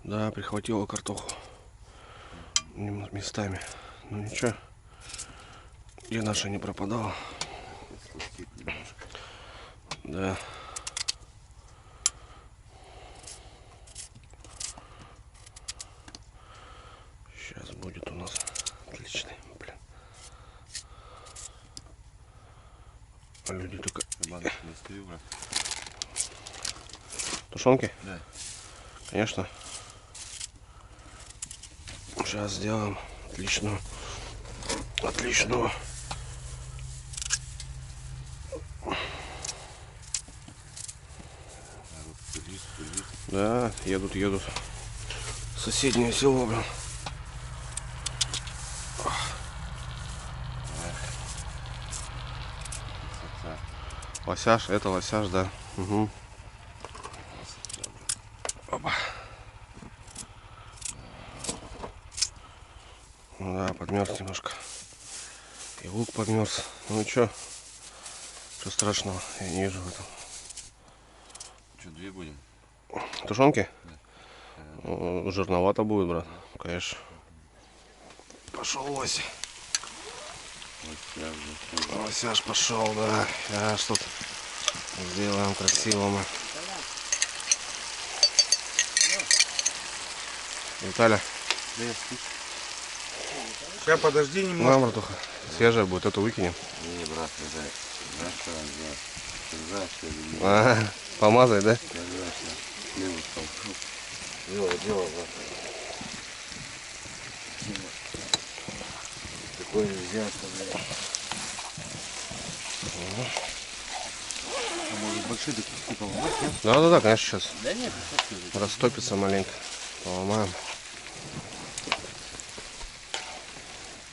Да, прихватила картоху местами. Ну ничего, где наша не пропадала. Да. Сейчас будет у нас отличный, блин. А люди только... Тушенки? Да. Конечно. Сейчас сделаем отличную. Отличную. Да, едут. Соседнее село, блин. Лосяш, это лосяш, да. Угу. Опа. Ну да, подмерз немножко. И лук подмерз. Ну ничего страшного, я не вижу в этом. Что, две будем? Тушенки? Да. Жирновато будет, брат. Конечно. Пошел лось. Лосяш пошел, да. Сейчас тут сделаем красиво мы. Виталя. Сейчас подожди немного. Ну, братуха, свежая будет, эту выкинем. Не, брат, это знаешь, что надо делать? Ты знаешь, что это не помазать, да? конечно. Хлебушком. Дело, брат. Такое нельзя оставлять. А может большие такие поломать, нет? Да, конечно, сейчас. Да нет, Растопится маленько. Поломаем.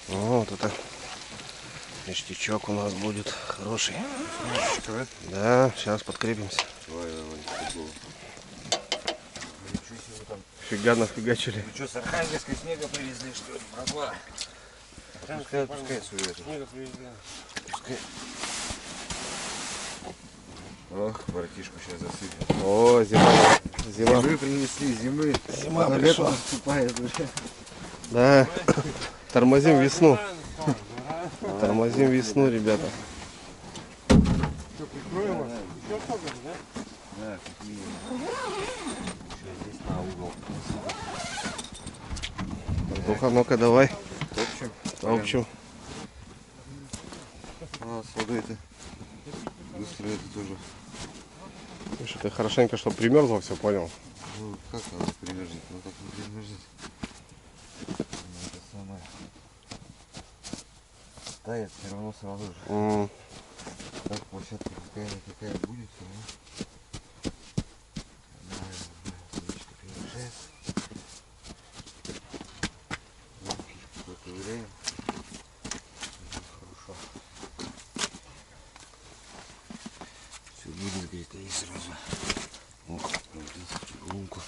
Вот это ништячок у нас будет хороший. Да, сейчас подкрепимся. Давай. Фига нафигачили. Ну что, с Архангельска снега привезли, что ли, братва? Пускай сует. Снега привезли. Пускай. Ох, братишку сейчас засыпет. О, зима. Зимы принесли, зимы. Зима на пришла. лето наступает уже. Да. Тормозим весну. Тормозим весну, ребята. Что, прикроем вас? Еще столько же, да? Да, как минимум. Еще здесь на угол. Ну-ка, ну-ка, давай. Топчем. Топчем. А, воды это. Быстро это тоже. Слушай, ты хорошенько, чтобы примерзло, все понял. Ну, как надо примерзнуть? Ну, так не примерзнуть. Это самое. Тает все равно сразу же. Так, площадка какая будет, все равно. Водичка перемешает. Кишку проковыряем. Хорошо. Все будет, говорит, и сразу. Ох, лунку.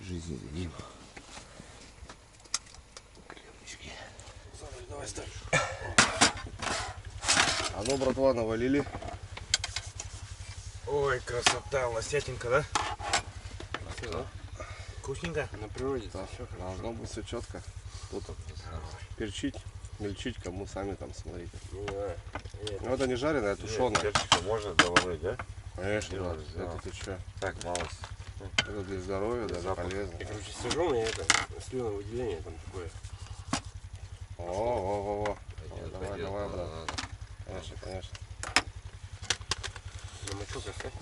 Жизнь дадим. Клемочки. Давай ставь. А ну, братва, навалили. Ой, красота, лосятинка, да? Да. Вкусненько. На природе Да, все хорошо. должно быть все четко. Тут перчить, мельчить, кому сами там смотрите. Ну это не жареное, а тушеное. Перчика можно добавить, да? Конечно, Дело, брат, да. это ты что? Так, малость. Это для здоровья, даже запах. полезно. Я, короче, сижу, у меня это слюновыделение там такое. О. Пойдет, Давай, пойдет, давай, надо, брат. надо. Конечно. Замочок оставь.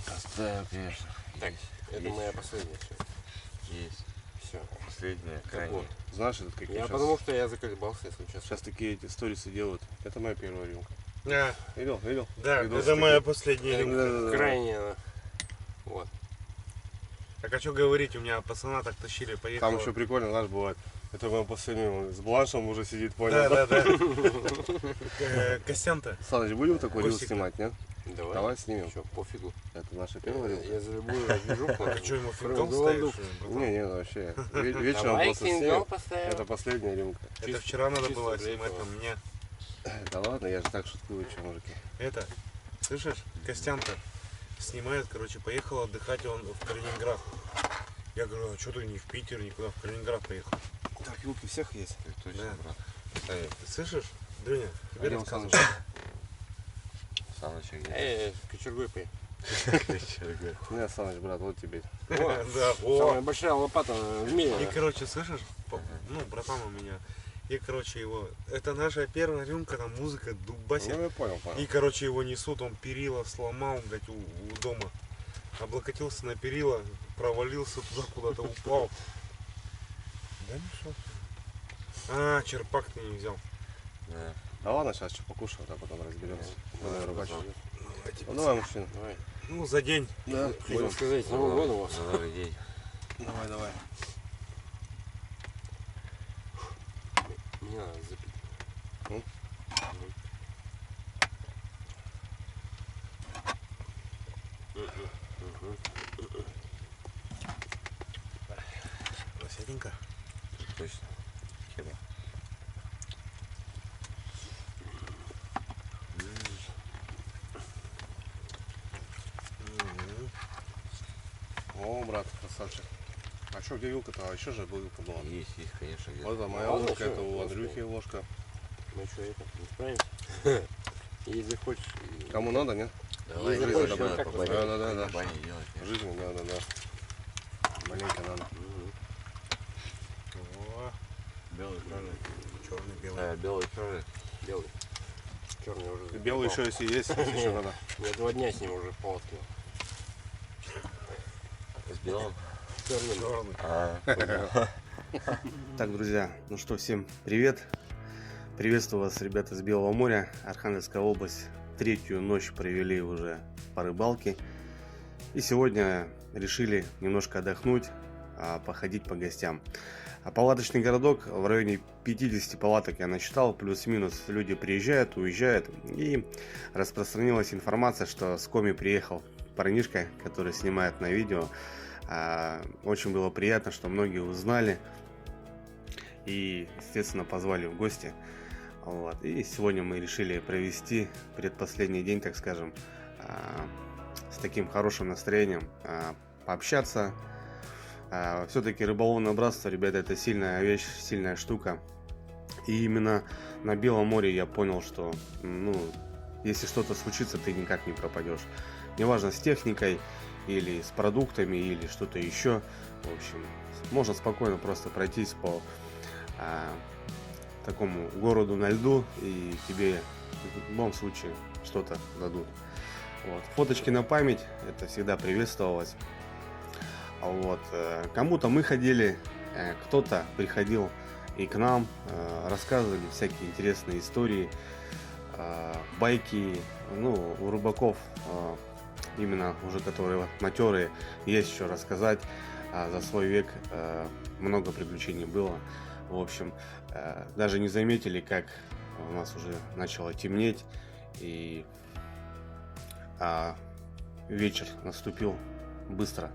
Оставим, конечно. Так, это Есть. моя последняя все. Есть. Все. Последняя, крайняя. Знаешь, этот какие Я сейчас... потому что я заколебался, если честно. Сейчас такие эти сторисы делают. Это моя первая рюмка. А, Видел? да, Видосы это моя такие. последняя рюмка. Да. Крайняя. Вот. Так а что говорить, у меня пацана так тащили, поехали. Там еще прикольно, знаешь, бывает. Это мой последний, он с бланшем уже сидит, понял? Да. Костян-то? Саныч, будем такой рил Костик. снимать, нет? Давай снимем. Что, пофигу. Это наша первая рюмка. Я за любую движуху. А что, ему фингал ставишь? Не, вообще. Вечером Давай после фингал 7. поставим. Это последняя рюмка. Это вчера надо чисто было для снимать этого. на мне. Да ладно, я же так шуткую, что, мужики. Это, слышишь, Костян-то снимает, короче, поехал отдыхать он в Калининград. Я говорю, а что ты не в Питер, никуда, в Калининград поехал? Так, вилки всех есть? Точно, Да. брат. Ты слышишь, Дрюня, тебе Пойдем, рассказываю. Саныч, где? Кочергой пой. Не, Саныч, брат, вот тебе. Да, о. Самая большая лопата в мире. И, короче, слышишь, ну, братан у меня, и, короче, его, это наша первая рюмка, там музыка дубасит. Ну, я понял. И, короче, его несут, он перила сломал, блядь, у дома. Облокотился на перила, провалился туда, куда-то упал. Да ну что? А, черпак ты не взял. Да. Да ладно, сейчас что покушаем, а потом разберемся. Давай, рыбачить. Давайте, Ну, давай, мужчина. Давай. Ну, за день. Да, Можно сказать, с Новым годом вас. Новый день. Давай. Не надо запить. Ну? Красивенько. Точно. Хера. О, брат, красавчик. А что, где вилка-то? А еще же вилка была. Есть, конечно, где-то. Вот это моя Ладно, ложка, всё, это у ложка. Андрюхи ложка. Ну что, это, не справимся? Если хочешь... Кому надо, нет? Давай, Жизнь давай, добавить. как Да, да, да. Баня делать. Жизнь, да. Маленько надо. О, Белый, черный. черный, белый. Белый, черный. Белый. Черный уже. Белый еще если есть, если еще надо. Я 2 дня с ним уже полоскал. С белым? Черным. Так, друзья, ну что, всем привет. Приветствую вас, ребята, с Белого моря, Архангельская область. 3-ю ночь провели уже по рыбалке. И сегодня решили немножко отдохнуть, походить по гостям. Палаточный городок, в районе 50 палаток я насчитал, плюс-минус люди приезжают, уезжают. И распространилась информация, что с Коми приехал парнишка, который снимает на видео. Очень было приятно, что многие узнали и, естественно, позвали в гости. Вот. И сегодня мы решили провести предпоследний день, так скажем, с таким хорошим настроением, пообщаться. Все-таки рыболовное братство, ребята, это сильная вещь, сильная штука. И именно на Белом море я понял, что, если что-то случится, ты никак не пропадешь. Неважно, с техникой или с продуктами, или что-то еще. В общем, можно спокойно просто пройтись по такому городу на льду, и тебе в любом случае что-то дадут. Вот. Фоточки на память, это всегда приветствовалось. Вот. Кому-то мы ходили, кто-то приходил и к нам, рассказывали всякие интересные истории, байки. У рыбаков, именно уже которые матерые, есть еще рассказать. За свой век много приключений было. В общем, даже не заметили, как у нас уже начало темнеть, и вечер наступил быстро.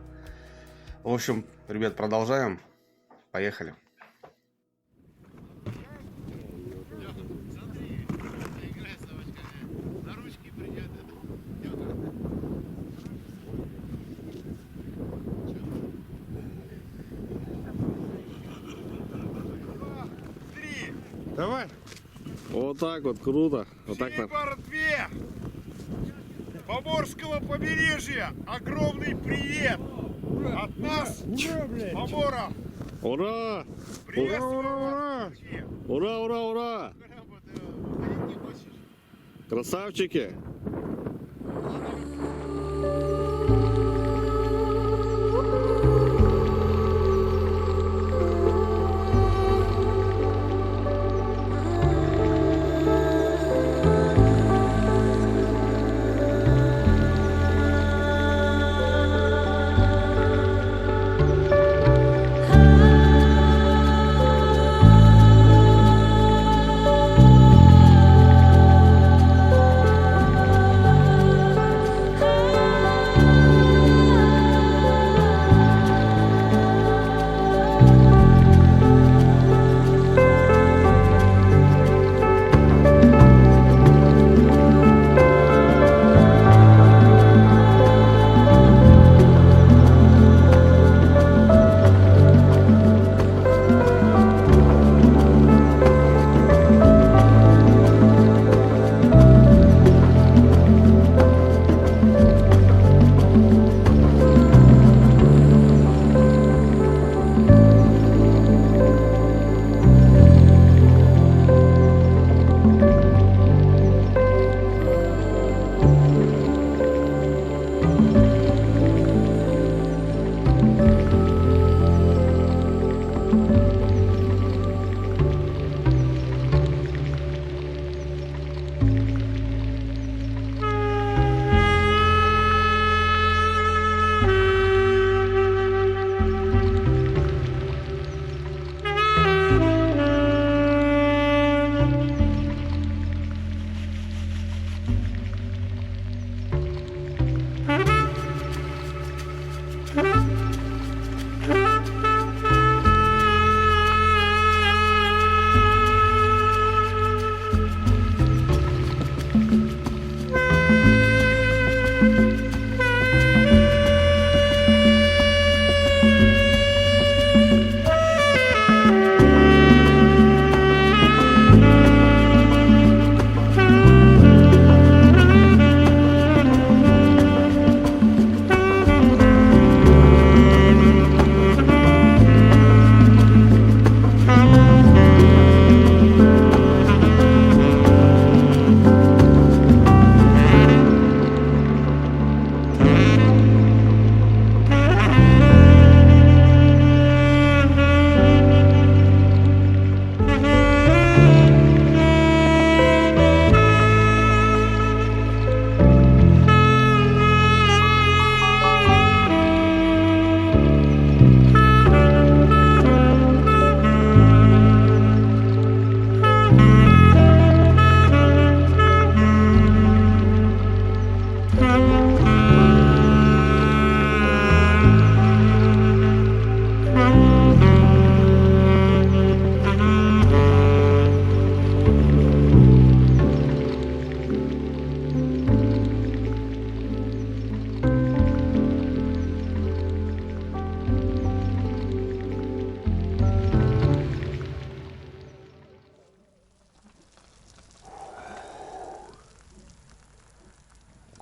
В общем, ребят, продолжаем. Поехали. Давай. Вот так вот, круто. Вот так вот. Бортве Поморского побережья огромный привет от нас, Помора. Ура! Приветствую вас. Ура, ура, ура! Красавчики!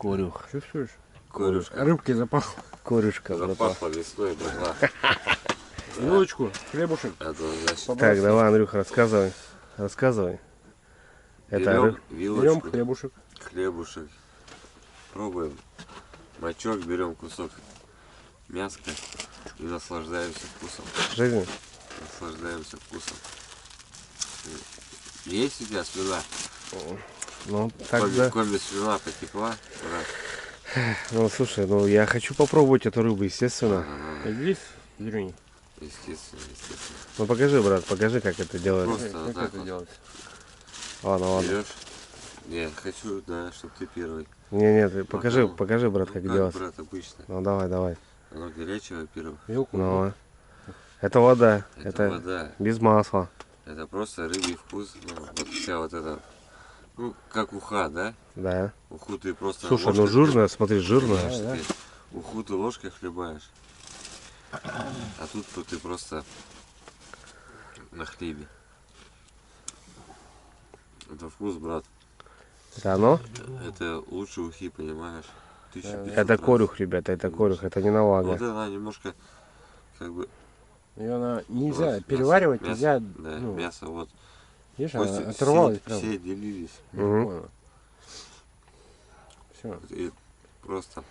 Корюх. Чувствуешь? Корюшка. Рыбки запахло. Корюшка, братва. Запахло весной, братва. Вилочку, хлебушек. Это значит, Так, давай, Андрюха, рассказывай. Рассказывай. Это берем рыб. Берем вилочку, хлебушек. хлебушек, пробуем мочок, берем кусок мяска и наслаждаемся вкусом. Жизнь. Наслаждаемся вкусом. Есть у тебя слюна? Ну, тогда... Комби слюна потекла. Брат. Ну, слушай, ну я хочу попробовать эту рыбу, естественно. Здесь зелень. Естественно, естественно. Ну, покажи, брат, покажи, как это делается. Просто вот Как так это вот делать? Ладно, ладно. берешь. Не, хочу, да, чтобы ты первый. Не, ты покажи, Ну, покажи, брат, Ну, как как, делать. брат, обычно. Ну, давай. Оно горячее, во-первых. Вилку. Ну, это вода. Это Это вода. без масла. Это просто рыбий вкус. Ну, вот вся вот эта, ну, как уха, да? Да. Уху ты просто Слушай, ну ложкой жирная, смотри, жирная. хлебаешь, Да, ты уху ты ложкой хлебаешь. А тут ты просто на хлебе. Это вкус, брат. Это оно? Это лучше ухи, понимаешь? 1500 Это раз. корюх, ребята, это корюх, это не навага. Вот она немножко, как бы... Ее нельзя вот, переваривать, мясо, нельзя. Да, Ну, мясо, вот. видишь, Кости она оторвалась все, прям. все делились. Мгм. Все. И просто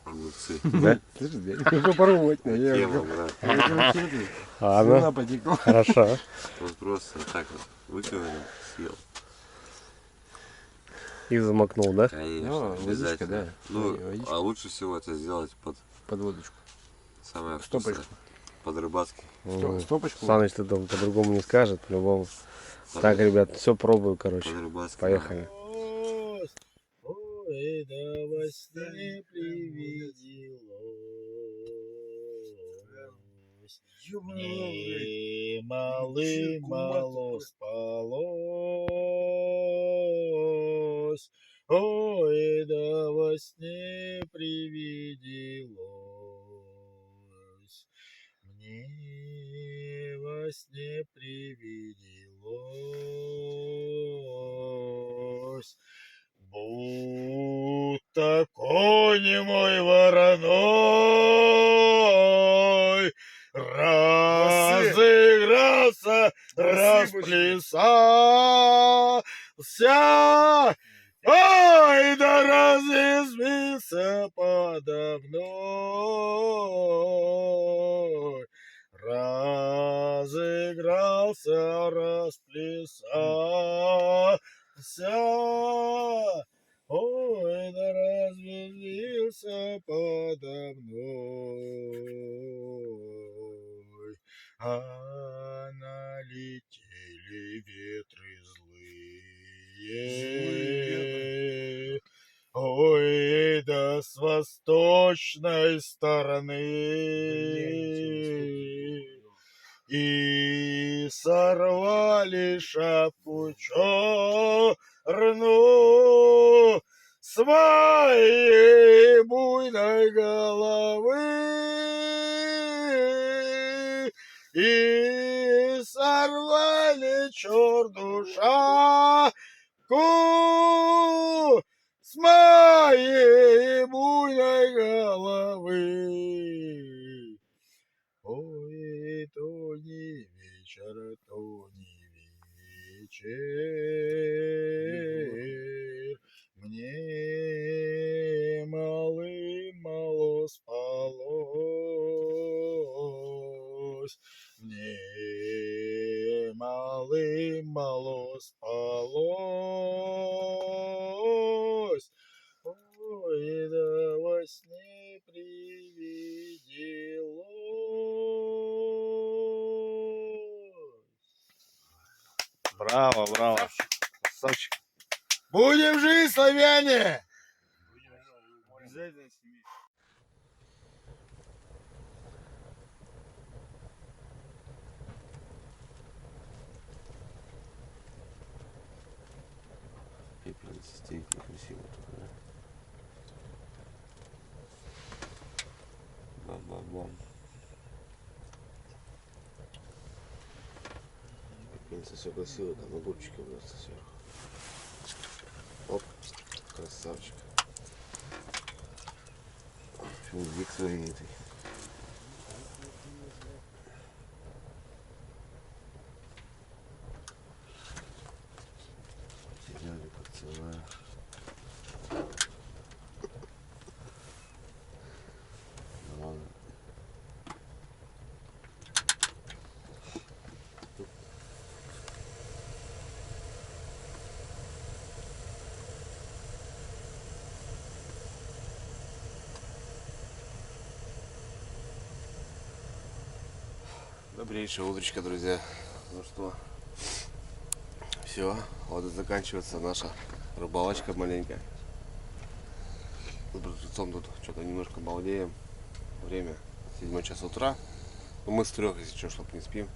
огурцы. Да? Слушай, попробовать, Тема, брат. Ладно, Слюна потекла. хорошо. Вот просто так вот выковырял, съел. И замокнул, да? Конечно, Ну, водичка, обязательно. да. Ну, Водичка. а лучше всего это сделать под Под водочку. самое Стопочку. вкусное. Под рыбацкий. Стопочку. Саныч, ты там по-другому не скажет, по-любому. Так, ребят, все пробую, короче. Под рыбацкий. Поехали. Ой, да во сне привиделось. И мало спалось. Ой, да во сне привиделось. Мне во сне привиделось. Будто конь мой вороной разыгрался, расплясался, ой, да разъязвился подо мной. Разыгрался, расплясался, ой, да развеселился подо мной. А налетели ветры злые, ой, да с восточной стороны. И сорвали шапку черную с моей буйной головы. И сорвали черную шапку с моей буйной головы. Ой, то не вечер, то не вечер. Мне мало спалось. Мне мало спалось. Ой, да во сне привиделось. Браво, браво. Красавчик. Будем жить, славяне! Обязательно сними. Пепельница, стейк, красиво тут, да? Бам-бам-бам. Пепельница, все красиво, там огурчики просто сверху. Оп, красавчик. Вик знаменитый. Потеряли поцелуя. Ладно. Добрейшее утречко, друзья. Ну что, все, вот и заканчивается наша рыбалочка маленькая. С братцом тут что-то немножко балдеем. Время 7 час утра. Ну, мы с 3, если что, чтоб не спим.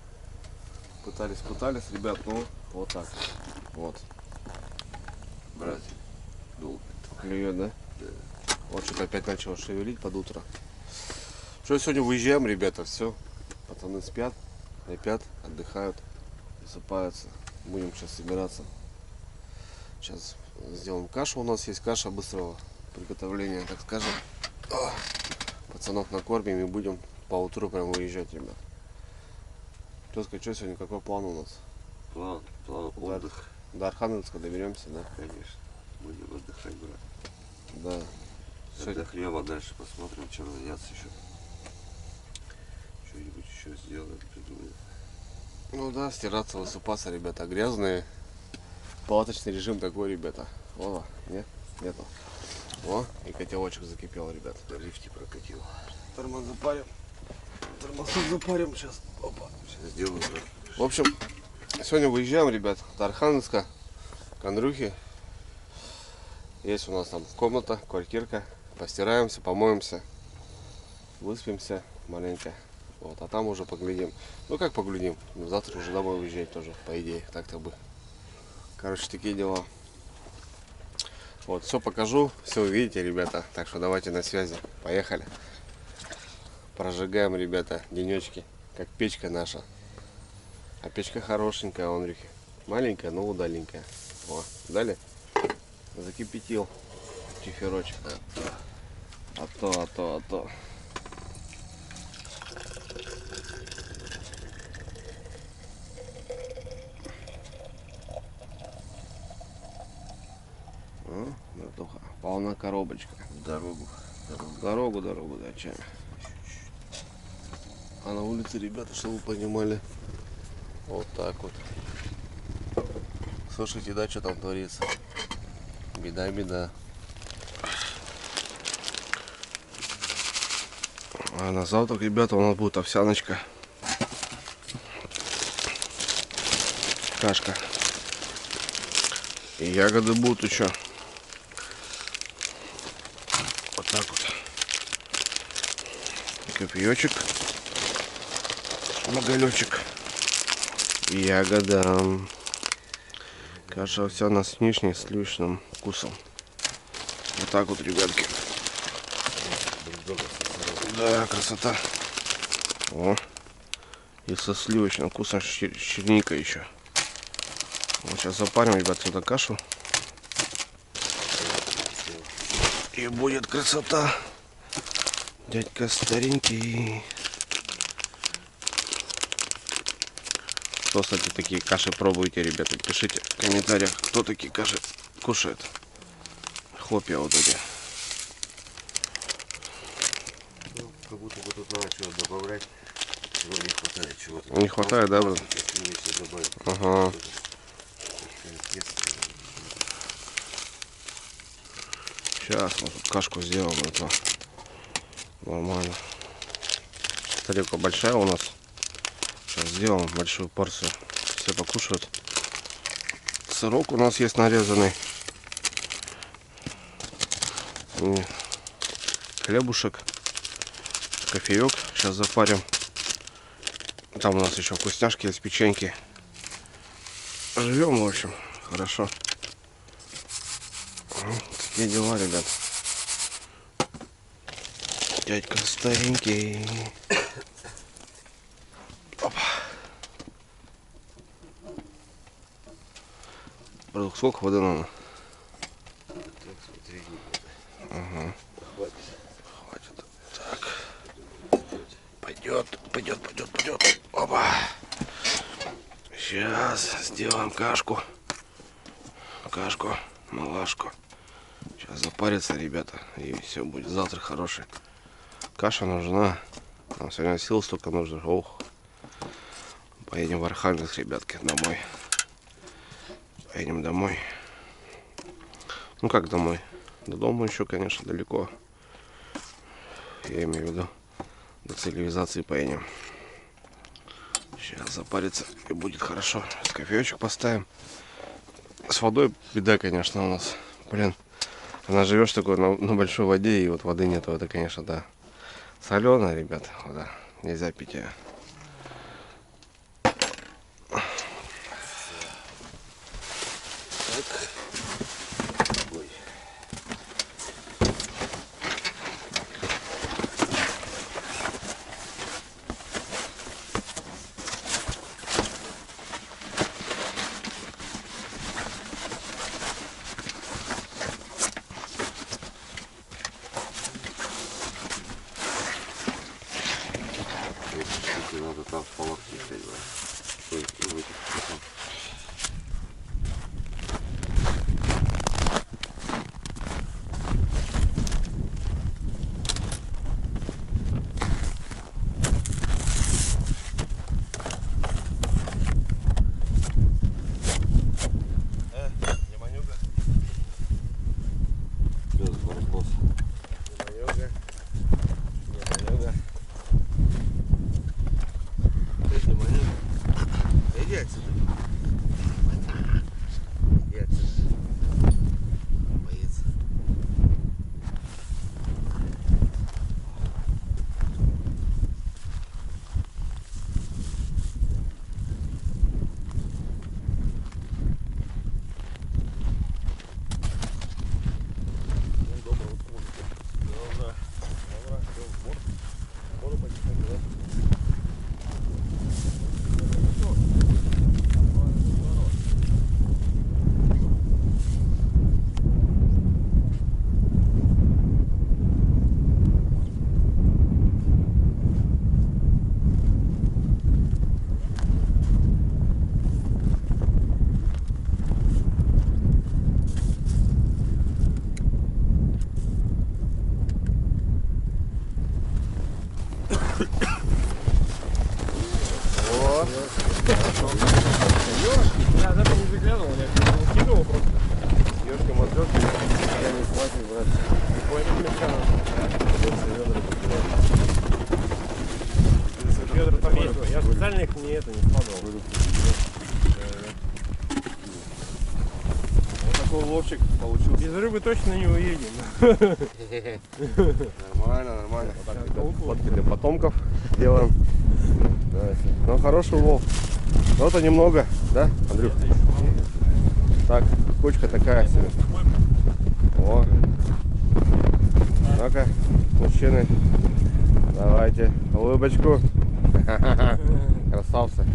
Пытались, ребят, ну вот так. Вот. Братья, долго. Клюет, да? Да. Вот что-то опять начало шевелить под утро. Что, сегодня выезжаем, ребята, все. Пацаны спят, отдыхают, высыпаются. Будем сейчас собираться. Сейчас сделаем кашу. У нас есть каша быстрого приготовления, так скажем. Пацанов накормим и будем по утру прям выезжать, ребят. Тезка, что сегодня, какой план у нас? План, отдых. До Архангельска доберемся, да? Конечно. Будем отдыхать, брат. Да. Сегодня... Отдохнем, а дальше посмотрим, что заняться еще. Что-нибудь еще сделаем, придумаем. Ну да, стираться, высыпаться, ребята, грязные. Палаточный режим такой, ребята. Вова, нет? Нету. О, и котелочек закипел, ребят. На лифте прокатил. Тормоз запарим. Тормозок запарим сейчас. Опа. Сейчас сделаю, брат. В общем, сегодня выезжаем, ребят, до Архангельска, к Андрюхе. Есть у нас там комната, квартирка. Постираемся, помоемся, выспимся маленько. Вот, а там уже поглядим. Ну как поглядим? Завтра уже домой уезжать тоже, по идее. Так-то бы. Короче, такие дела. Вот, все покажу, все увидите, ребята. Так что давайте на связи. Поехали. Прожигаем, ребята, денечки. Как печка наша. А печка хорошенькая у Андрюхи. Маленькая, но удаленькая. О, дали? Закипятил чеферочек. А то. Братуха, полна коробочка. Дорогу. Дорогу, да, чай. А на улице, ребята, чтобы вы понимали, вот так вот. Слушайте, да, что там творится? Беда. А на завтра, ребята, у нас будет овсяночка. Кашка. И ягоды будут еще. Вот так вот. Кофеечек. Маголечек. И ягода. Каша овсяная с вишней, с сливочным вкусом. Вот так вот, ребятки. Да, красота. О. И со сливочным вкусом черника еще. Вот сейчас запарим, ребят, сюда кашу. И будет красота. Дядька старенький. Кто, кстати, такие каши пробуете, ребята? Пишите в комментариях, кто такие каши кушает. Хлопья вот эти. Ну, как будто бы тут надо что-то добавлять. Но не хватает чего-то. Не хватает, да, брат? Ага. Сейчас мы тут кашку сделаем, это нормально. Тарелка большая у нас. Сейчас сделаем большую порцию. Все покушают. Сырок у нас есть нарезанный. И хлебушек. Кофеек. Сейчас запарим. Там у нас еще вкусняшки есть, печеньки. Живем, в общем, хорошо. Такие дела, ребят. Дядька старенький. Опа. Братух, сколько воды надо? Так, смотри, Ага. хватит. Хватит. Опа. Сейчас сделаем кашку. Кашку, малашку. Сейчас запарится, ребята, и все будет. Завтра хороший. Каша нужна. Нам сегодня сил столько нужно. Ох. Поедем в Архангельск, ребятки, домой. Поедем домой. Ну как домой? До дома еще, конечно, далеко. Я имею в виду, до цивилизации поедем. Сейчас запарится и будет хорошо. С кофеечек поставим. С водой беда, конечно, у нас. Блин, она живешь такой на большой воде, и вот воды нету. Это, конечно, да. Соленая, ребята, вода. Нельзя пить ее. Надо там в полоске взять, Демонюга. Без барбос. Демонюга. Демонюга. Иди отсюда. Иди отсюда. Боец. Я даже не заглянул, я выкидывал просто. Ёшка матрёшка, я не хватит, брат. Не понял, Федор там есть. Я специально их не складывал. Вот такой ловчик получился. Без рыбы точно не уедем. Нормально, нормально. Вот так, ребят, фотки для потомков делаем. Давайте. Ну, хороший улов. Но это немного, да, Андрюх? Так, кучка такая себе. О. Ну-ка, мужчины, давайте улыбочку. Красавцы.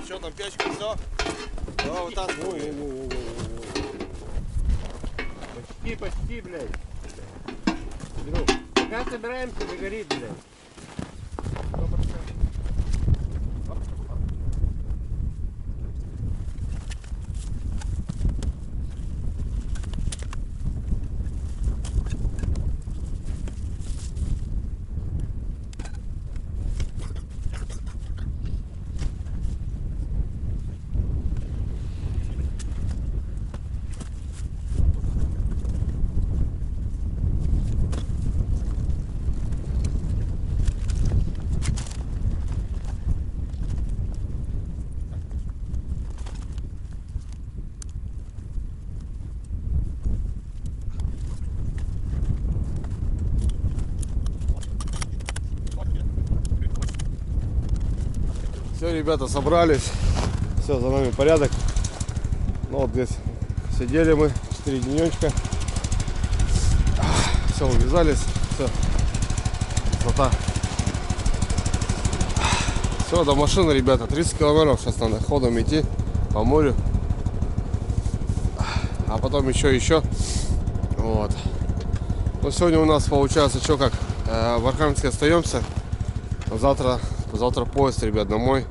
Что там, печка, все? Давай вытаскивай. Почти, блядь. Друг, пока собираемся, догорит, блядь. Все, ребята, собрались. Все, за нами порядок. Ну вот здесь сидели мы 4 денечка. Все, увязались. Все. Красота. Все, до машины, ребята. 30 километров сейчас надо ходом идти по морю. А потом еще. Вот. Ну, сегодня у нас получается, что как, в Архангельске остаемся. Завтра поезд, ребят, домой.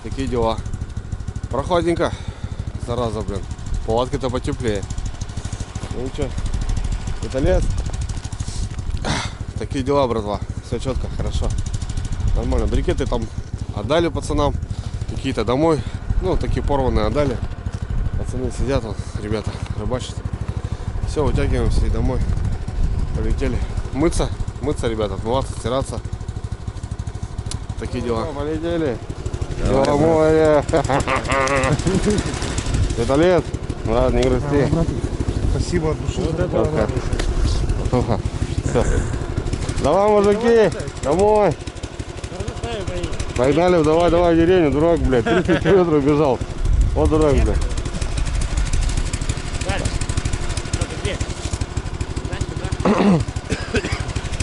Такие дела. Прохладненько. Зараза, блин. Палатки-то потеплее. Ну что, это лес. Такие дела, братва. Все четко, хорошо. Нормально. Брикеты там отдали пацанам. Какие-то домой. Ну, такие порванные отдали. Пацаны сидят, вот, ребята, рыбачат. Все, вытягиваемся и домой. Полетели. Мыться, ребята, отмываться, стираться. Такие дела. Полетели. Беломорье. Это лет? Ладно, не грусти. Спасибо от души. Все. Давай, мужики, домой. Погнали, давай в деревню, дурак, блядь. 30 километров бежал. Вот дурак, блядь.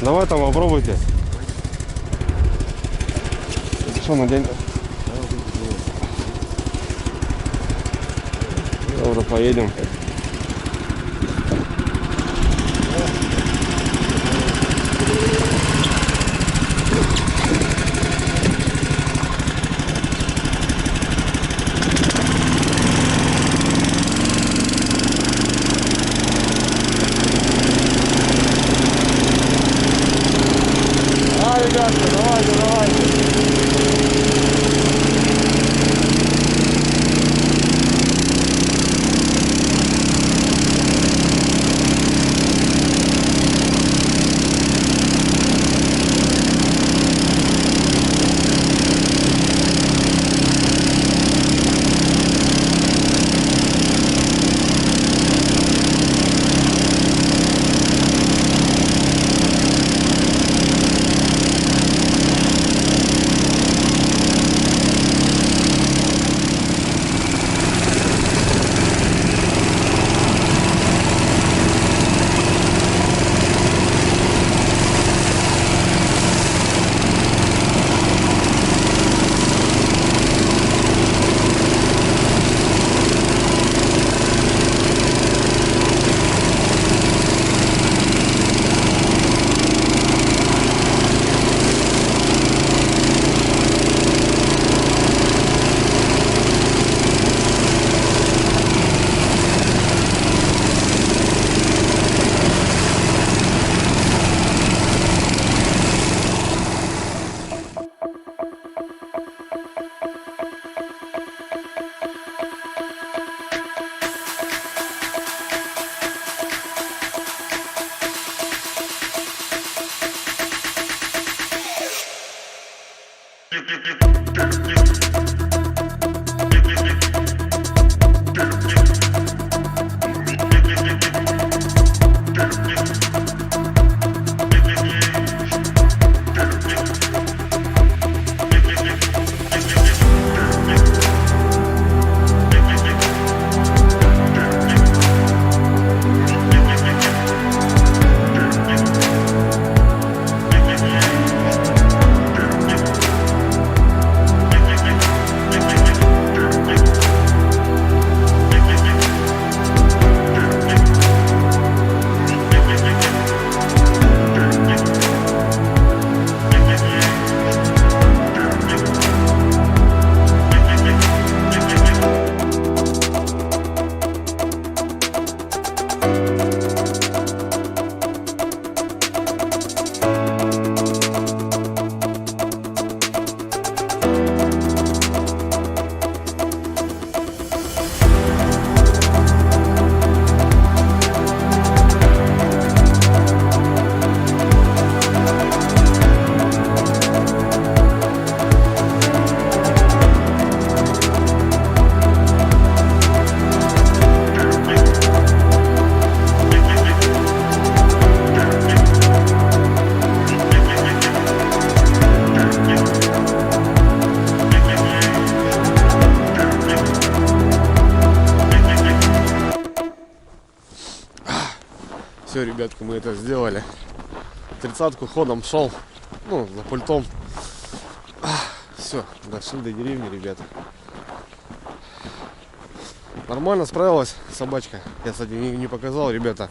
Давай там попробуйте. Что на день? Добро, поедем. Ребятки, давайте. Все, ребятки, мы это сделали. 30-ку ходом шел, ну, за пультом. Все, дошли до деревни, ребята. Нормально справилась собачка. Я, кстати, не показал, ребята.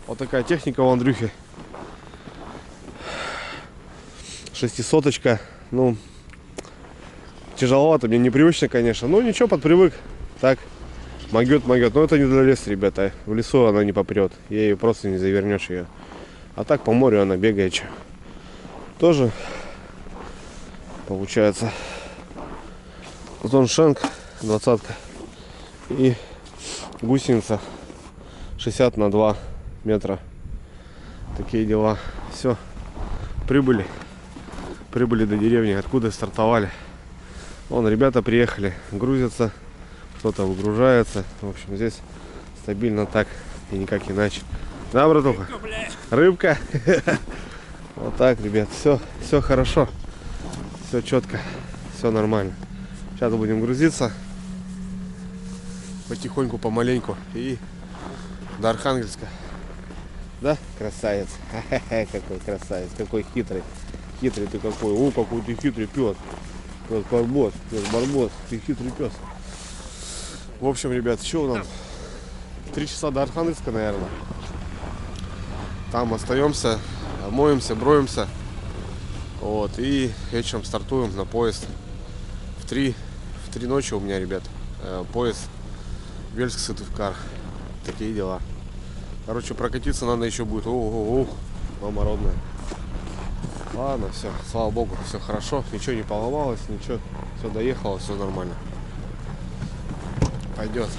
Вот такая техника у Андрюхи. 600-очка. Ну, тяжеловато, мне непривычно, конечно. Но ничего, подпривык. Так, могет. Но это не для леса, ребята. В лесу она не попрет. Ею просто не завернешь ее. А так по морю она бегает. Чё. Тоже получается зоншенк 20-ка и гусеница 60 на 2 метра. Такие дела. Все, прибыли до деревни, откуда стартовали. Вон ребята приехали, грузятся, кто-то выгружается. В общем, здесь стабильно так и никак иначе. Да, братуха? Рыбка. Вот так, ребят, все хорошо, все четко, все нормально. Сейчас будем грузиться потихоньку, помаленьку и до Архангельска. Да, красавец? Какой красавец, какой хитрый. Хитрый ты какой. О, какой ты хитрый пес. Пес Барбос, ты хитрый пес. В общем, ребят, что у нас? 3 часа до Архангельска, наверное. Там остаемся, моемся, броемся. Вот, и вечером стартуем на поезд. В 3 ночи у меня, ребят, поезд Вельск-Сыктывкар. Такие дела. Короче, прокатиться надо еще будет. Мама родная. Ладно, все, слава богу, все хорошо. Ничего не поломалось, ничего. Все доехало, все нормально. Пойдет.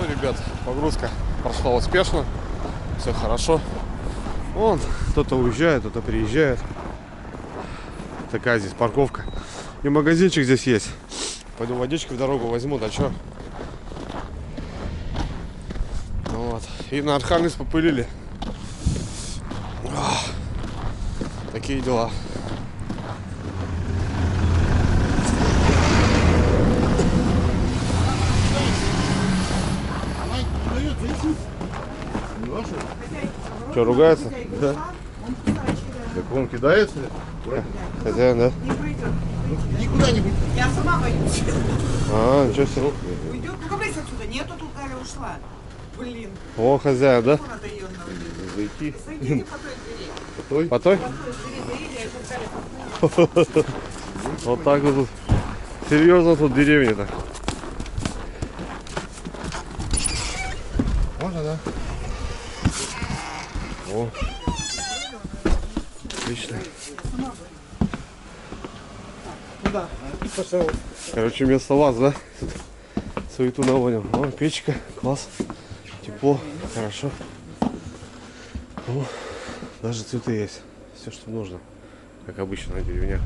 Ребят, погрузка прошла успешно, все хорошо. Вон, кто-то уезжает, кто-то приезжает. Такая здесь парковка. И магазинчик здесь есть. Пойду водички в дорогу возьму, да чё. Вот. И на Архангельск попылили. Такие дела. Что, ругается? Да. Так он кидается? Хозяин, да? Никуда не будет. Я сама боюсь. Ничего себе. Уйдет. Ну-ка, брысь отсюда. Нету, тут Галя ушла. Блин. О, хозяин, да? Фу, надоённого. Зайти. Зайдите по той двери. По той? По той? По той двери заели, а тут Галя. Вот так вот тут. Серьезно тут деревня-то. Можно, да? О. Отлично. Да. Пошел. Короче, вместо вас, да? Тут суету наводим. О, печка, класс. Тепло, хорошо. О, даже цветы есть. Все, что нужно. Как обычно на деревнях.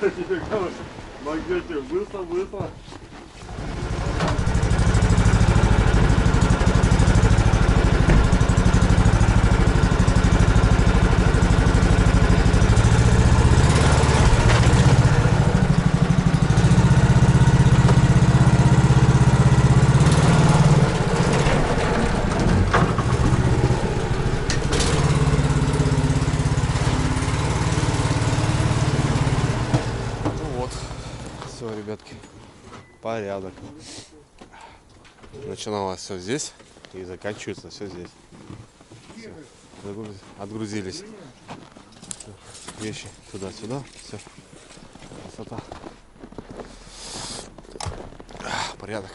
Магнитик, быстро, быстро. Все, ребятки, порядок. Начиналось все здесь и заканчивается все здесь. Всё. Отгрузились. Вещи туда-сюда. Все. Красота. Порядок.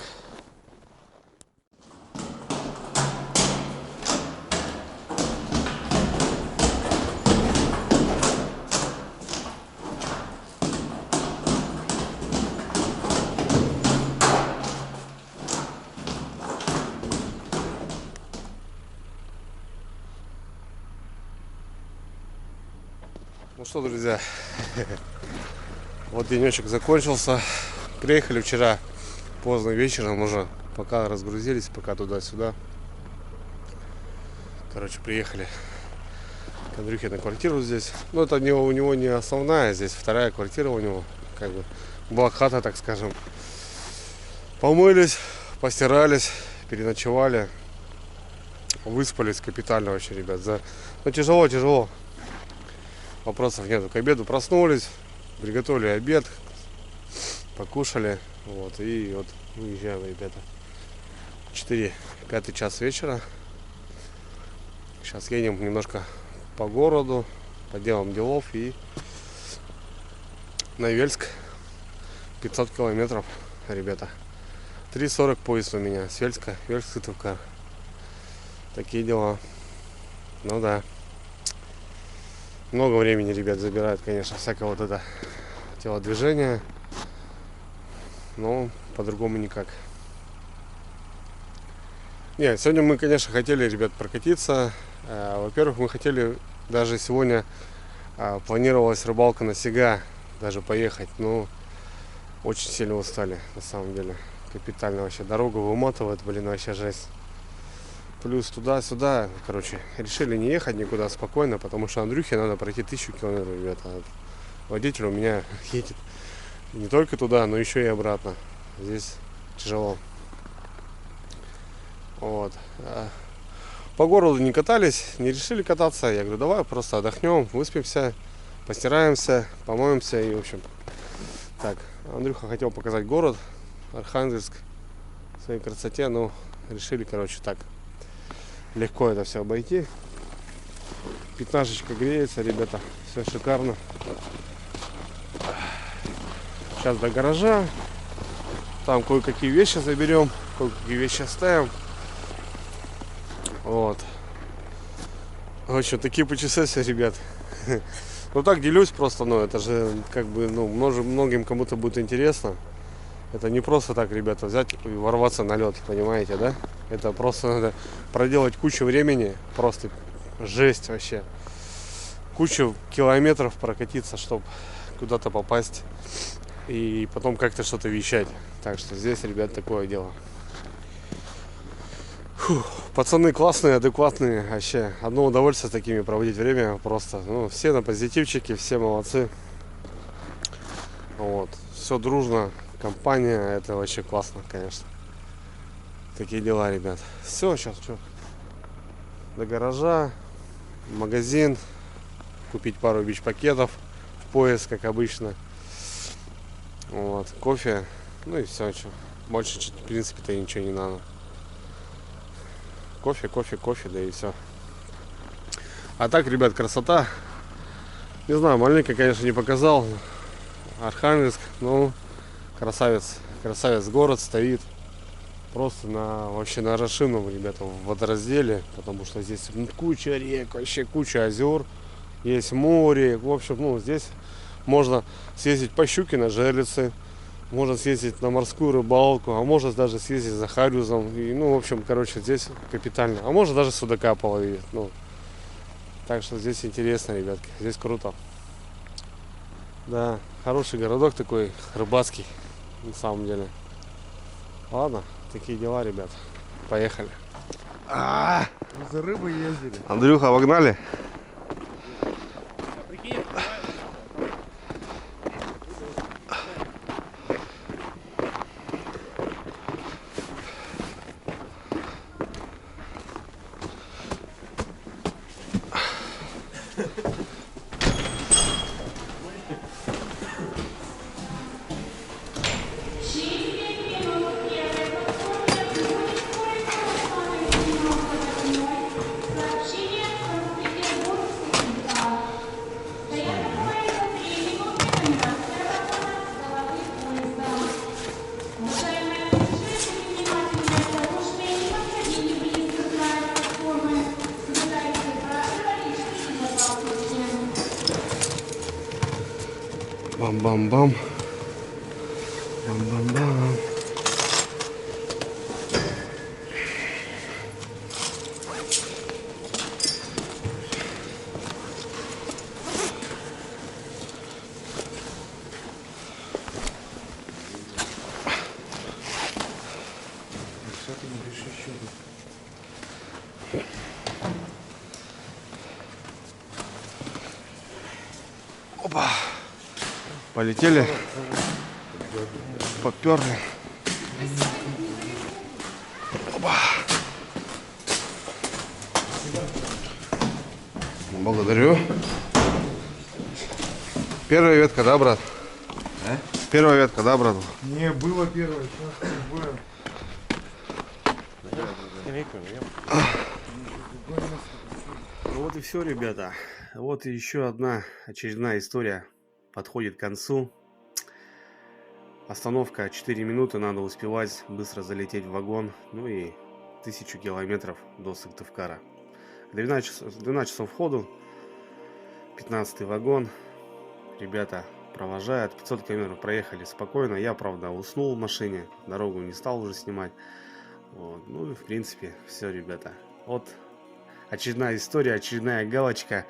Ну что, друзья, вот денечек закончился. Приехали вчера поздно вечером уже, пока разгрузились, пока туда-сюда. Короче, приехали к Андрюхе на квартиру здесь. Ну, это у него не основная, здесь вторая квартира у него, как бы блок-хата, так скажем. Помылись, постирались, переночевали, выспались капитально вообще, ребят. Ну, тяжело. Вопросов нету. К обеду проснулись, приготовили обед, покушали. Вот, и вот выезжаем, ребята. 5 час вечера. Сейчас едем немножко по городу, по делам делов и на Вельск. 500 километров, ребята. 3:40 поезд у меня с Вельска, Вельск-Сыктывкар. Такие дела. Ну да. Много времени, ребят, забирает, конечно, всякое вот это телодвижение. Но по-другому никак. Нет, сегодня мы, конечно, хотели, ребят, прокатиться. Во-первых, мы хотели даже сегодня, планировалась рыбалка на Сега, даже поехать. Но очень сильно устали, на самом деле. Капитально вообще. Дорога выматывает, блин, вообще жесть. Плюс туда-сюда, короче, решили не ехать никуда спокойно, потому что Андрюхе надо пройти 1000 километров, ребята. Водитель у меня едет не только туда, но еще и обратно. Здесь тяжело. Вот. По городу не катались, не решили кататься. Я говорю, давай просто отдохнем, выспимся, постираемся, помоемся и, в общем, так. Андрюха хотел показать город, Архангельск, в своей красоте, но решили, короче, так. Легко это все обойти. 15-очка греется, ребята. Все шикарно. Сейчас до гаража. Там кое-какие вещи заберем. Кое-какие вещи оставим. Вот. В общем, такие путешествия, ребят. Ну так делюсь просто, но это же как бы, ну, многим кому-то будет интересно. Это не просто так, ребята, взять и ворваться на лед, понимаете, да? Это просто надо проделать кучу времени, просто жесть вообще. Кучу километров прокатиться, чтобы куда-то попасть и потом как-то что-то вещать. Так что здесь, ребят, такое дело. Фух, пацаны классные, адекватные, вообще. Одно удовольствие с такими проводить время просто. Ну, все на позитивчике, все молодцы. Вот, все дружно. Компания, это вообще классно, конечно. Такие дела, ребят. Все, сейчас что? До гаража, магазин, купить пару бич-пакетов в пояс, как обычно. Вот, кофе, ну и все, что. Больше, в принципе-то ничего не надо. Кофе, да и все. А так, ребят, красота. Не знаю, маленько, конечно, не показал. Архангельск, ну, красавец город стоит. Просто вообще на расширенном, ребята, в водоразделе, потому что здесь куча рек, вообще куча озер, есть море. В общем, ну, здесь можно съездить по щуке на жерлицы, можно съездить на морскую рыбалку, а можно даже съездить за харюзом. И, ну, в общем, короче, здесь капитально. А можно даже судака половить. Ну, так что здесь интересно, ребятки, здесь круто. Да, Хороший городок такой, рыбацкий, на самом деле. Ладно, такие дела, ребят. Поехали. За рыбой ездили. Андрюха, погнали? Бам-бам-бам. Бам-бам-бам. Опа. Полетели. Поперли. Опа. Благодарю. Первая ветка, да, брат? А? Первая ветка, да, брат? Не, было первое, сейчас другое. Ну вот и все, ребята. Вот и еще одна очередная история подходит к концу. Остановка 4 минуты, надо успевать быстро залететь в вагон. Ну и 1000 километров до Сыктывкара. 12 часов ходу, 15 вагон. Ребята провожают, 500 километров проехали спокойно. Я, правда, уснул в машине, дорогу не стал уже снимать. Вот. Ну и в принципе все, ребята. Вот очередная история, очередная галочка.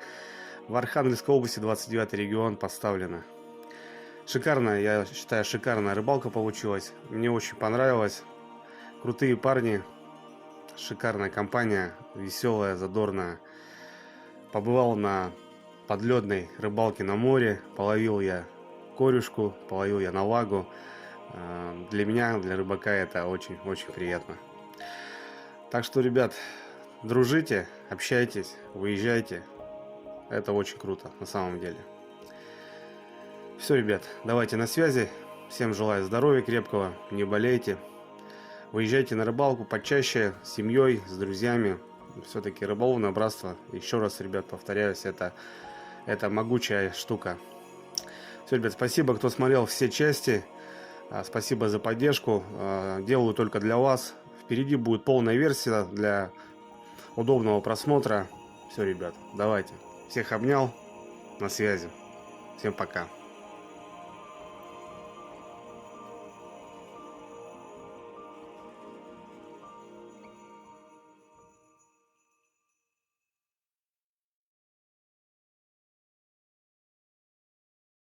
В Архангельской области 29 регион поставлена. Шикарная, я считаю, шикарная рыбалка получилась. Мне очень понравилось. Крутые парни. Шикарная компания. Веселая, задорная. Побывал на подледной рыбалке на море. Половил я корюшку, половил я навагу. Для меня, для рыбака это очень-очень приятно. Так что, ребят, дружите, общайтесь, выезжайте. Это очень круто, на самом деле. Все, ребят, давайте на связи. Всем желаю здоровья крепкого, не болейте. Выезжайте на рыбалку почаще, с семьей, с друзьями. Все-таки рыболовное братство, еще раз, ребят, повторяюсь, это могучая штука. Все, ребят, спасибо, кто смотрел все части. Спасибо за поддержку. Делаю только для вас. Впереди будет полная версия для удобного просмотра. Все, ребят, давайте. Всех обнял. На связи. Всем пока.